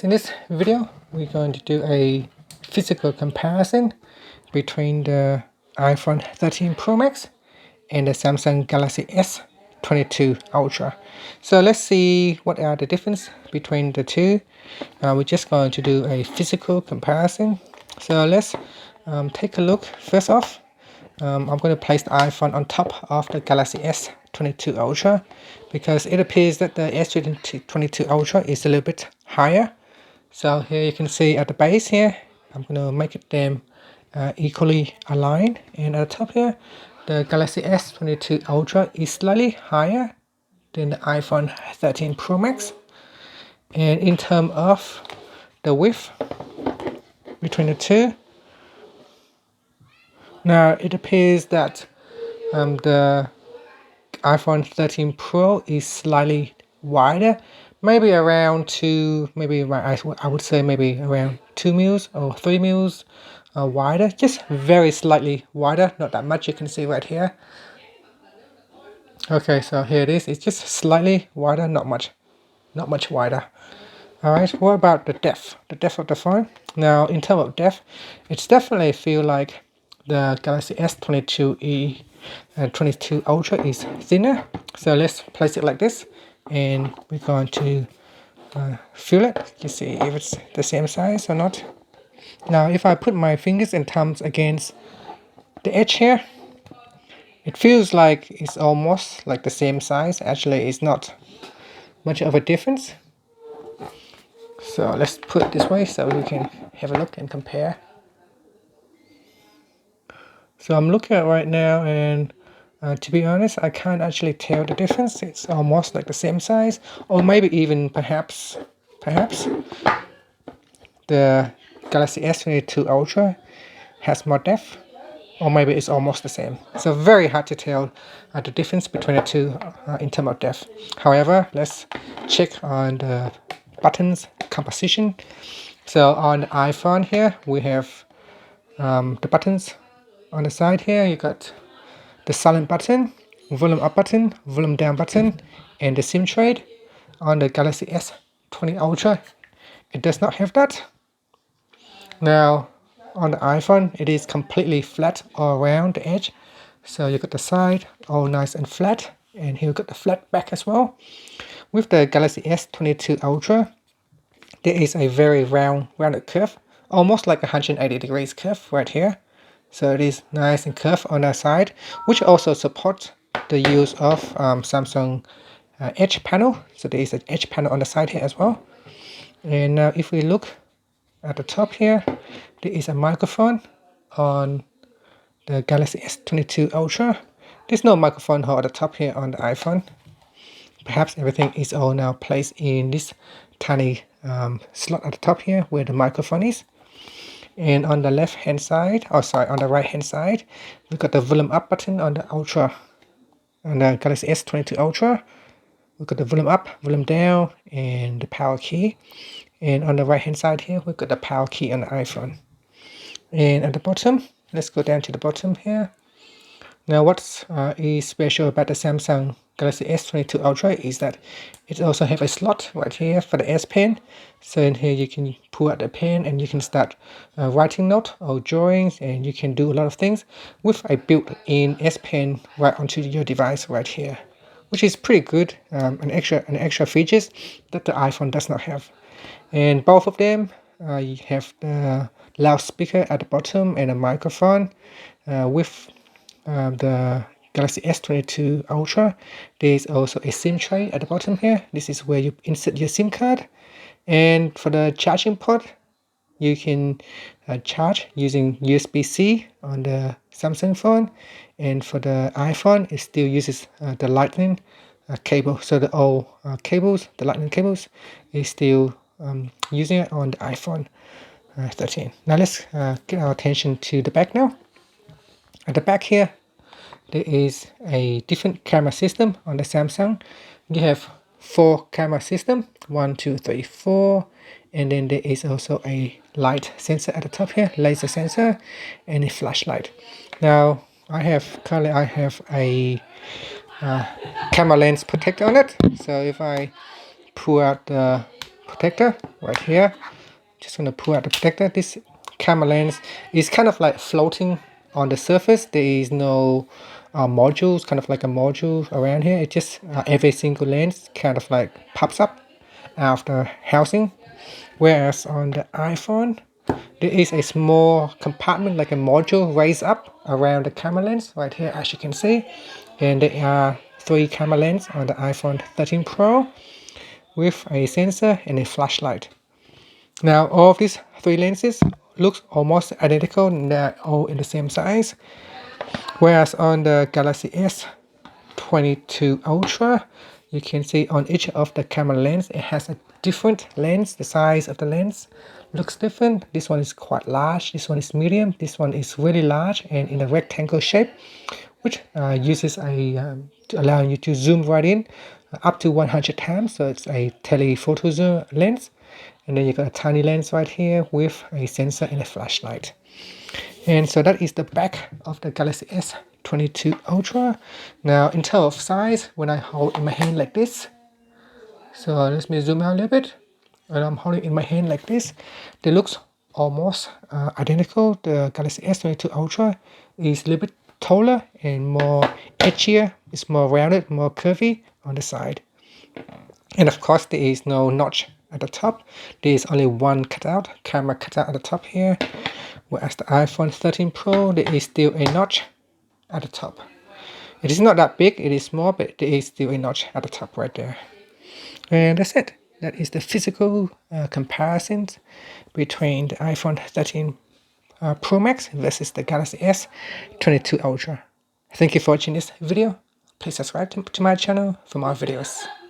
In this video, we're going to do a physical comparison between the iPhone 13 Pro Max and the Samsung Galaxy S22 Ultra. So let's see what are the difference between the two. We're just going to do a physical comparison. So let's take a look. First off, I'm going to place the iPhone on top of the Galaxy S22 Ultra because it appears that the S22 Ultra is a little bit higher. So here you can see at the base here, I'm going to make it them equally aligned. And at the top here, the Galaxy S22 Ultra is slightly higher than the iPhone 13 Pro Max. And in terms of the width between the two, now it appears that the iPhone 13 Pro is slightly wider, maybe around I would say maybe around 2 mils or 3 mils wider, just very slightly wider, not that much. You can see right here. Okay, so here it is. It's just slightly wider, not much wider. All right, what about the depth of the phone? Now in terms of depth, it's definitely feel like the Galaxy S22 22 Ultra is thinner. So let's place it like this, and we're going to feel it to see if it's the same size or not. Now if I put my fingers and thumbs against the edge here, it feels like it's almost like the same size. Actually, it's not much of a difference. So let's put it this way so we can have a look and compare. So I'm looking at it right now, and to be honest, I can't actually tell the difference. It's almost like the same size, or maybe even perhaps the Galaxy S22 Ultra has more depth, or maybe it's almost the same. So very hard to tell the difference between the two in terms of depth. However, let's check on the buttons composition. So on the iPhone here, we have the buttons on the side here. You got the silent button, volume up button, volume down button, and the SIM tray. On the Galaxy S20 Ultra, it does not have that. Now on the iPhone, it is completely flat all around the edge. So you got the side all nice and flat, and here you got the flat back as well. With the Galaxy S22 Ultra, there is a very rounded curve, almost like a 180 degrees curve right here. So it is nice and curved on the side, which also supports the use of Samsung edge panel. So there is an edge panel on the side here as well. And now if we look at the top here, there is a microphone on the Galaxy S22 Ultra. There's no microphone hole at the top here on the iPhone. Perhaps everything is all now placed in this tiny slot at the top here where the microphone is. And on the left hand side, on the right hand side, we've got the volume up button on the Ultra, on the Galaxy S22 Ultra. We've got the volume up, volume down, and the power key. And on the right hand side here, we've got the power key on the iPhone. And at the bottom, let's go down to the bottom here. Now what's is special about the Samsung Galaxy S22 Ultra is that it also have a slot right here for the S Pen. So in here you can pull out the pen and you can start writing note or drawings, and you can do a lot of things with a built-in S Pen right onto your device right here, which is pretty good. An extra features that the iPhone does not have. And both of them you have the loudspeaker at the bottom and a microphone. With the Galaxy S22 Ultra, there is also a SIM tray at the bottom here. This is where you insert your SIM card. And for the charging port, you can charge using USB-C on the Samsung phone. And for the iPhone, it still uses the Lightning cable. So the old cables, the Lightning cables, is still using it on the iPhone 13. Now let's get our attention to the back now. At the back here, there is a different camera system on the Samsung. You have 4 camera system, 1, 2, 3, 4, and then there is also a light sensor at the top here, laser sensor, and a flashlight. Now currently I have a camera lens protector on it. So if I pull out the protector right here. Just gonna pull out the protector. This camera lens is kind of like floating on the surface. There is no modules, kind of like a module around here. It just every single lens kind of like pops up after housing. Whereas on the iPhone, there is a small compartment like a module raised up around the camera lens right here, as you can see. And there are 3 camera lenses on the iPhone 13 Pro with a sensor and a flashlight. Now all of these 3 lenses look almost identical, they're all in the same size. Whereas on the Galaxy S22 Ultra, you can see on each of the camera lens, it has a different lens. The size of the lens looks different. This one is quite large, this one is medium, this one is really large and in a rectangle shape, which uses to allow you to zoom right in up to 100 times. So it's a telephoto zoom lens. And then you've got a tiny lens right here with a sensor and a flashlight. And so that is the back of the Galaxy S22 Ultra. Now in terms of size, when I hold in my hand like this, so let me zoom out a little bit. When I'm holding in my hand like this, they looks almost identical. The Galaxy S22 Ultra is a little bit taller and more edgier. It's more rounded, more curvy on the side. And of course, there is no notch at the top. There is only one camera cutout at the top here. Whereas the iPhone 13 Pro, there is still a notch at the top. It is not that big, it is small, but there is still a notch at the top right there. And that's it. That is the physical comparisons between the iPhone 13 Pro Max versus the Galaxy S22 Ultra. Thank you for watching this video. Please subscribe to my channel for more videos.